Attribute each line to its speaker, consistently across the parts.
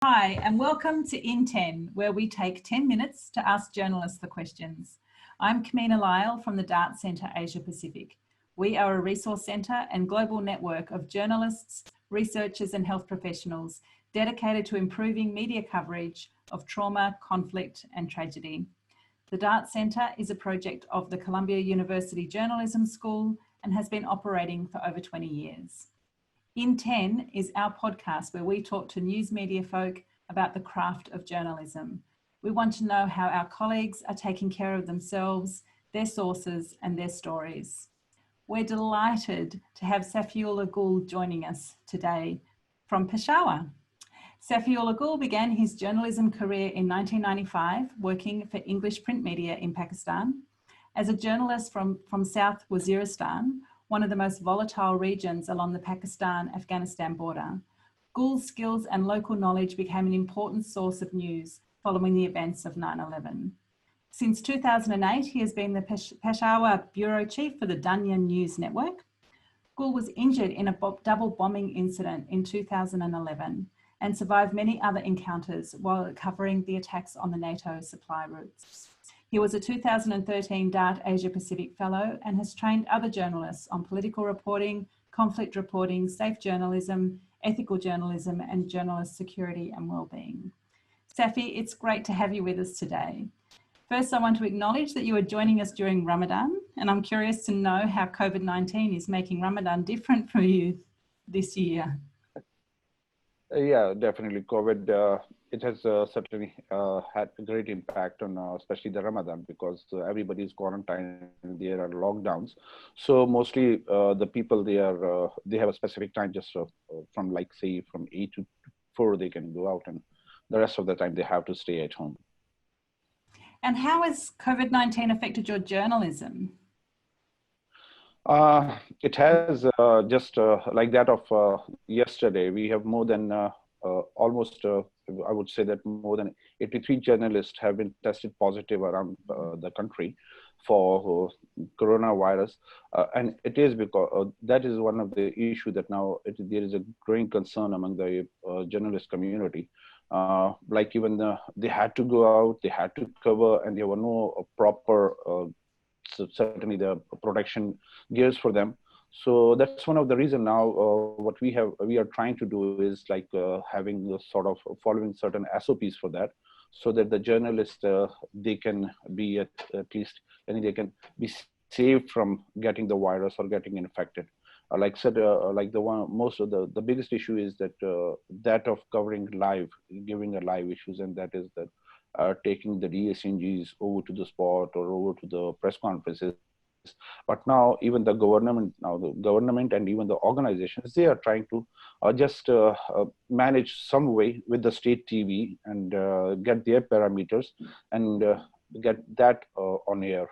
Speaker 1: Hi, and welcome to In 10, where we take 10 minutes to ask journalists the questions. I'm Kamina Lyle from the Dart Centre Asia Pacific. We are a resource centre and global network of journalists, researchers and health professionals dedicated to improving media coverage of trauma, conflict and tragedy. The Dart Centre is a project of the Columbia University Journalism School and has been operating for over 20 years. In 10 is our podcast where we talk to news media folk about the craft of journalism. We want to know how our colleagues are taking care of themselves, their sources and their stories. We're delighted to have Safiullah Gul joining us today from Peshawar. Safiullah Gul began his journalism career in 1995, working for English print media in Pakistan. As a journalist from South Waziristan, one of the most volatile regions along the Pakistan-Afghanistan border, Gul's skills and local knowledge became an important source of news following the events of 9/11. Since 2008, he has been the Peshawar Bureau Chief for the Dunya News Network. Gul was injured in a double bombing incident in 2011 and survived many other encounters while covering the attacks on the NATO supply routes. He was a 2013 Dart Asia Pacific Fellow and has trained other journalists on political reporting, conflict reporting, safe journalism, ethical journalism, and journalist security and wellbeing. Safi, it's great to have you with us today. First, I want to acknowledge that you are joining us during Ramadan, and I'm curious to know how COVID-19 is making Ramadan different for you this year.
Speaker 2: Yeah, definitely. COVID, it has certainly had a great impact on especially the Ramadan because everybody is quarantined. There are lockdowns, so mostly the people they have a specific time just from like say from 8 to 4 they can go out, and the rest of the time they have to stay at home.
Speaker 1: And how has COVID-19 affected your journalism?
Speaker 2: It has just like that of yesterday. We have more than almost, I would say that more than 83 journalists have been tested positive around the country for coronavirus. And it is because that is one of the issues that now there is a growing concern among the journalist community. Like even they had to go out, they had to cover, and there were no proper so certainly the protection gears for them. So that's one of the reason now what we are trying to do is like having the sort of following certain SOPs for that, so that the journalists they can be at least, and they can be saved from getting the virus or getting infected. Like said, like the one most of the biggest issue is that that of covering live, giving a live issues, and that is that taking the DSNGs over to the spot or over to the press conferences. But now even the government and even the organizations, they are trying to just manage some way with the state TV and get their parameters and get that on air.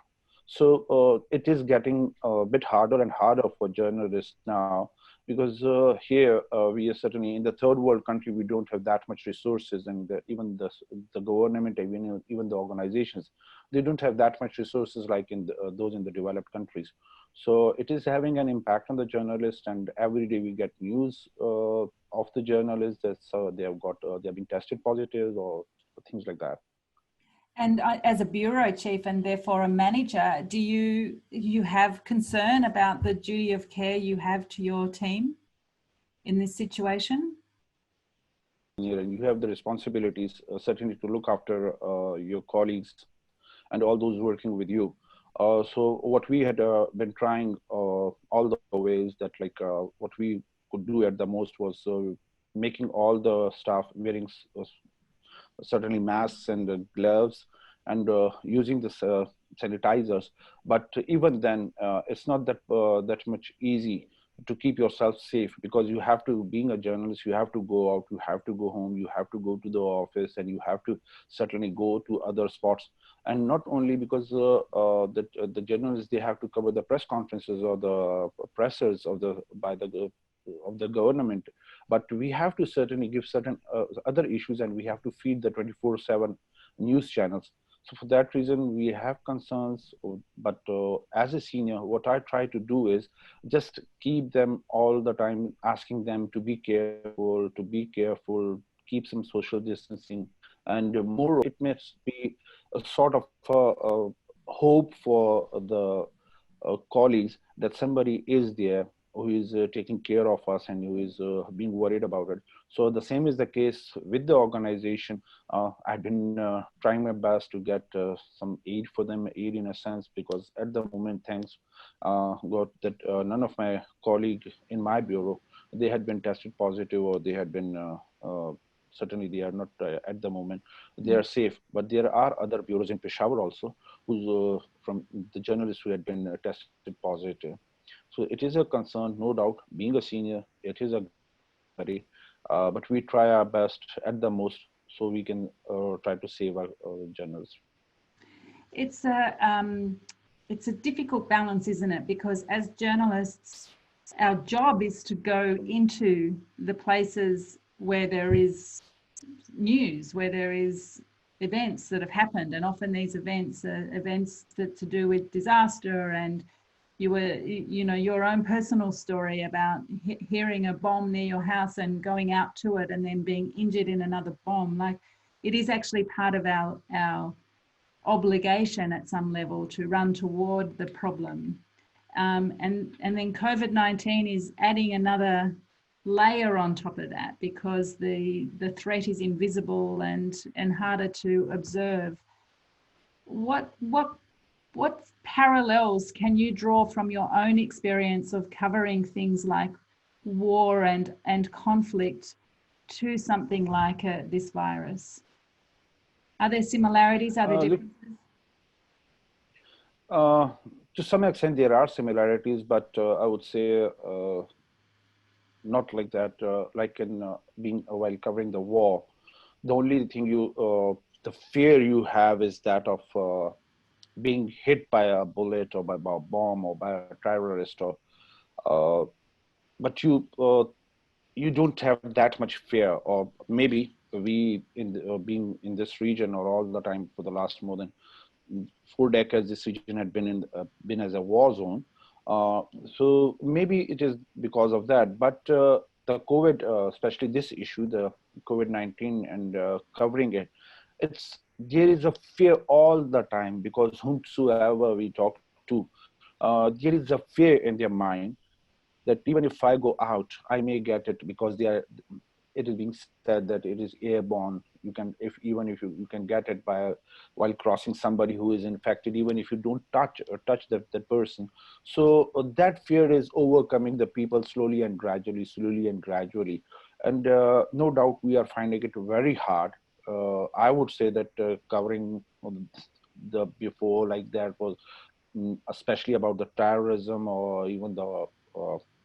Speaker 2: So it is getting a bit harder and harder for journalists now, because here we are certainly in the third world country, we don't have that much resources, and even the government, even the organizations, they don't have that much resources like in those in the developed countries. So it is having an impact on the journalists, and every day we get news of the journalists that they have been tested positive or things like that.
Speaker 1: And as a bureau chief and therefore a manager, do you have concern about the duty of care you have to your team in this situation?
Speaker 2: You have the responsibilities certainly to look after your colleagues and all those working with you. So what we had been trying all the ways that like what we could do at the most was making all the staff wearing certainly masks and gloves and using the sanitizers. But even then, it's not that much easy to keep yourself safe, because you have to, being a journalist, you have to go out, you have to go home, you have to go to the office, and you have to certainly go to other spots. And not only because the journalists, they have to cover the press conferences or the pressers of the government, but we have to certainly give certain other issues, and we have to feed the 24/7 news channels. So for that reason, we have concerns, but as a senior, what I try to do is just keep them all the time, asking them to be careful, keep some social distancing, and more it must be a sort of a hope for the colleagues that somebody is there who is taking care of us and who is being worried about it. So the same is the case with the organization. I've been trying my best to get some aid for them, aid in a sense, because at the moment, thanks God that none of my colleagues in my bureau, they had been tested positive, or they had been certainly they are not at the moment, they are safe. But there are other bureaus in Peshawar also who's from the journalists who had been tested positive. So it is a concern, no doubt. Being a senior, it is a worry, but we try our best at the most so we can try to save our journalists.
Speaker 1: It's a difficult balance, isn't it? Because as journalists, our job is to go into the places where there is news, where there is events that have happened, and often these events are events that to do with disaster, and your own personal story about hearing a bomb near your house and going out to it and then being injured in another bomb. Like, it is actually part of our obligation at some level to run toward the problem. And then COVID-19 is adding another layer on top of that, because the threat is invisible and harder to observe. What parallels can you draw from your own experience of covering things like war and conflict to something like this virus? Are there similarities? Are there differences?
Speaker 2: To some extent, there are similarities, but I would say not like that. Like in being while covering the war, the only thing the fear you have is that of being hit by a bullet or by a bomb or by a terrorist, or but you don't have that much fear. Or maybe we being in this region or all the time for the last more than 4 decades, this region had been as a war zone. So maybe it is because of that. But the COVID, especially this issue, the COVID-19 and covering it, there is a fear all the time, because whomsoever we talk to, there is a fear in their mind that even if I go out, I may get it, because it is being said that it is airborne. You can, even if you can get it while crossing somebody who is infected, even if you don't touch that person. So that fear is overcoming the people slowly and gradually. And no doubt we are finding it very hard. I would say that covering the before like that was especially about the terrorism, or even the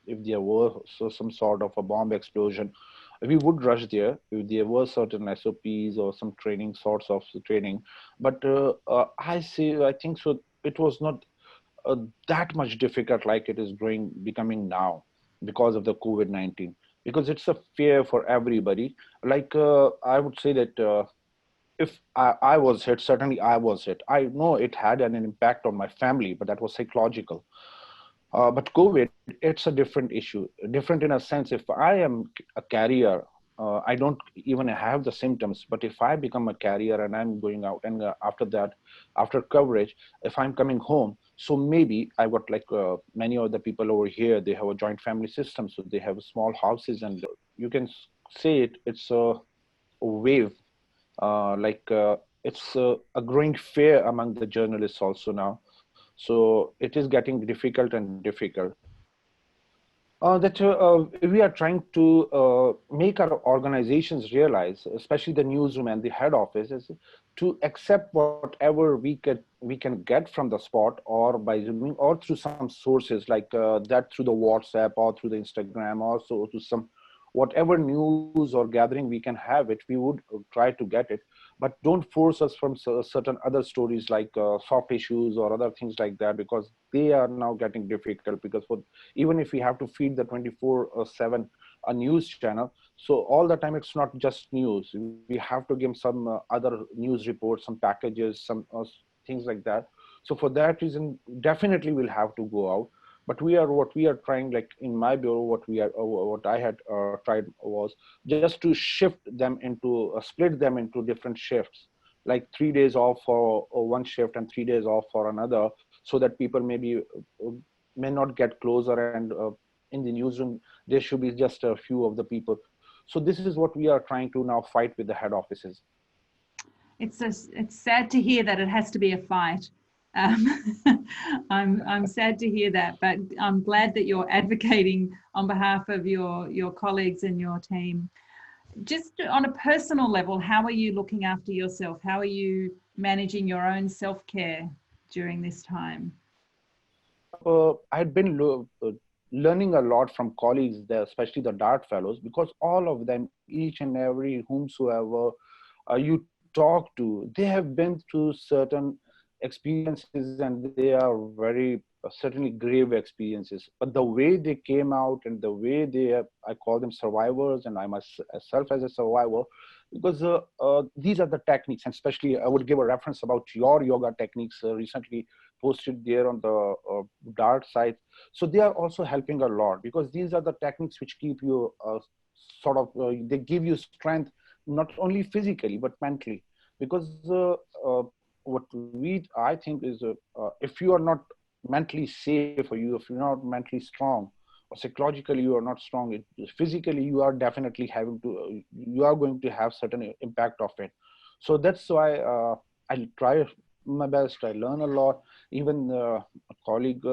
Speaker 2: if there were some sort of a bomb explosion, we would rush there if there were certain SOPs or some sorts of training. But I think so. It was not that much difficult like it is becoming now because of the COVID-19, because it's a fear for everybody. Like I would say that if I was hit, certainly I was hit. I know it had an impact on my family, but that was psychological. But COVID, it's a different issue. Different in a sense, if I am a carrier, I don't even have the symptoms. But if I become a carrier and I'm going out, and after that, after coverage, if I'm coming home, so maybe I got like many of the people over here, they have a joint family system. So they have small houses, and you can say it's a wave, it's a growing fear among the journalists also now. So it is getting difficult and difficult. That we are trying to make our organizations realize, especially the newsroom and the head offices, to accept whatever we can get from the spot, or by Zooming, or through some sources like that, through the WhatsApp or through the Instagram, also to some whatever news or gathering we can have it, we would try to get it. But don't force us from certain other stories like soft issues or other things like that, because they are now getting difficult. Because even if we have to feed the 24/7 a news channel, so all the time it's not just news. We have to give some other news reports, some packages, some things like that. So for that reason, definitely we'll have to go out. But what we are trying, like in my bureau, what I had tried was just to shift them into split them into different shifts, like 3 days off for one shift and 3 days off for another, so that people may not get closer, and in the newsroom there should be just a few of the people. So this is what we are trying to now fight with the head offices.
Speaker 1: It's sad to hear that it has to be a fight. I'm sad to hear that, but I'm glad that you're advocating on behalf of your colleagues and your team. Just on a personal level, how are you looking after yourself? How are you managing your own self-care during this time?
Speaker 2: I had been learning a lot from colleagues there, especially the DART fellows, because all of them, each and every whomsoever you talk to, they have been through certain experiences, and they are very certainly grave experiences. But the way they came out and the way I call them survivors, and I myself as a survivor, because these are the techniques, and especially I would give a reference about your yoga techniques recently posted there on the DART site. So they are also helping a lot, because these are the techniques which keep you they give you strength, not only physically but mentally. Because I think is if you are not mentally safe, or if you're not mentally strong, or psychologically you are not strong, physically you are definitely you are going to have certain impact of it. So that's why I try my best. I learn a lot. Even a colleague,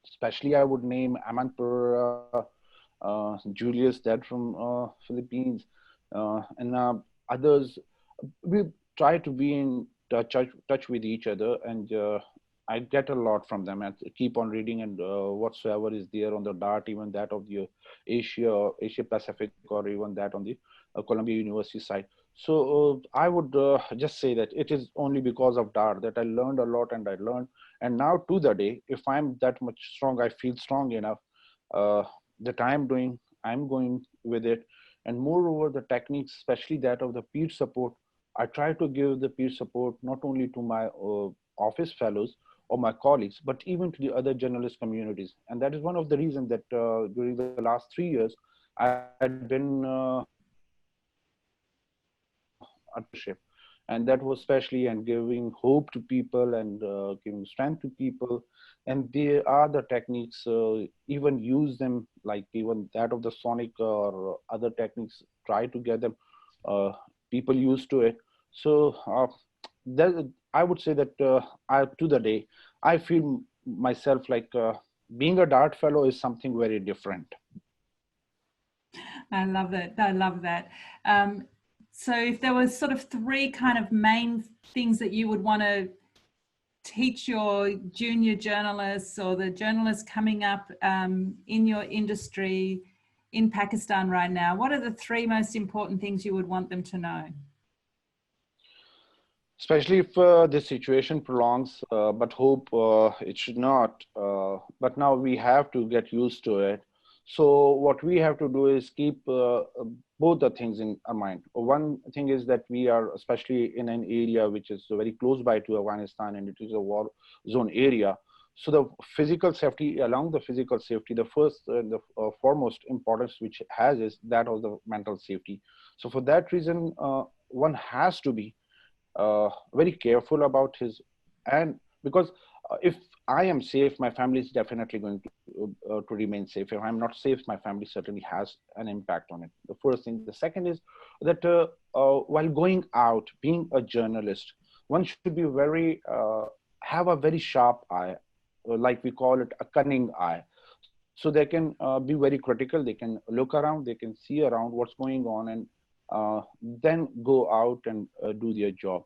Speaker 2: especially I would name Amanpur, Julius, that from Philippines, and others. We try to be in touch with each other, and I get a lot from them. And keep on reading, and whatsoever is there on the DART, even that of the Asia Pacific, or even that on the Columbia University side. So I would just say that it is only because of DART that I learned a lot, and now to the day, if I'm that much strong, I feel strong enough that I'm going with it. And moreover, the techniques, especially that of the peer support, I try to give the peer support not only to my office fellows or my colleagues, but even to the other journalist communities. And that is one of the reasons that during the last 3 years, I had been and that was especially and giving hope to people, and giving strength to people. And there are the techniques, even use them, like even that of the sonic or other techniques, try to get them people used to it. So that, I would say that to the day, I feel myself like being a DART fellow is something very different.
Speaker 1: I love that. I love that. So if there was sort of three kind of main things that you would want to teach your junior journalists or the journalists coming up in your industry in Pakistan right now, what are the three most important things you would want them to know?
Speaker 2: Especially if this situation prolongs, but hope it should not. But now we have to get used to it. So what we have to do is keep both the things in our mind. One thing is that we are, especially in an area which is very close by to Afghanistan, and it is a war zone area. So the physical safety, along the physical safety, the first and the foremost importance which it has is that of the mental safety. So for that reason, one has to be very careful about and because if I am safe, my family is definitely going to remain safe. If I'm not safe, my family certainly has an impact on it. The first thing. The second is that while going out, being a journalist, one should be have a very sharp eye, like we call it a cunning eye. So they can be very critical. They can look around, they can see around what's going on, and then go out and do their job.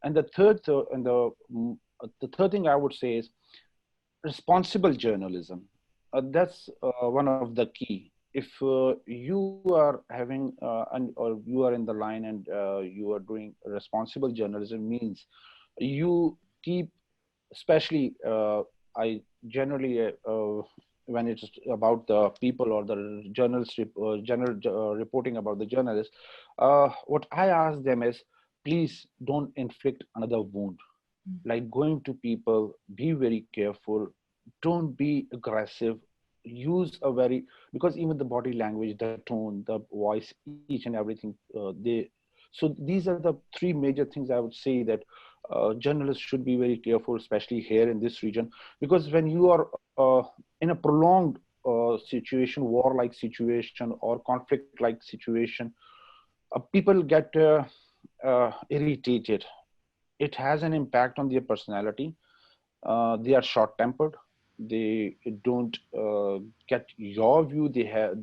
Speaker 2: And the third thing I would say is responsible journalism. That's one of the key. If you are having or you are in the line, and you are doing responsible journalism, means you keep, especially I generally when it's about the people or the journalists, reporting about the journalists, what I ask them is, please don't inflict another wound. Like going to people, be very careful, don't be aggressive. Use a very, because even the body language, the tone, the voice, each and everything, so these are the three major things I would say that journalists should be very careful, especially here in this region, because when you are in a prolonged situation, war-like situation or conflict-like situation, people get irritated. It has an impact on their personality. They are short-tempered. They don't get your view. They have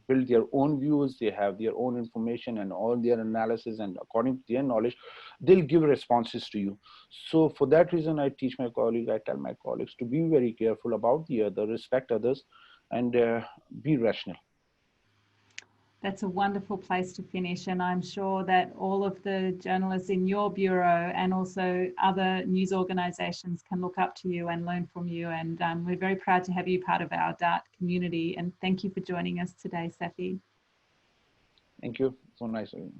Speaker 2: built their own views. They have their own information and all their analysis, and according to their knowledge, they'll give responses to you. So for that reason, I teach my colleagues, I tell my colleagues to be very careful about the other, respect others, and be rational.
Speaker 1: That's a wonderful place to finish, and I'm sure that all of the journalists in your bureau and also other news organisations can look up to you and learn from you, and we're very proud to have you part of our DART community, and thank you for joining us today, Safi.
Speaker 2: Thank you. So nice of you.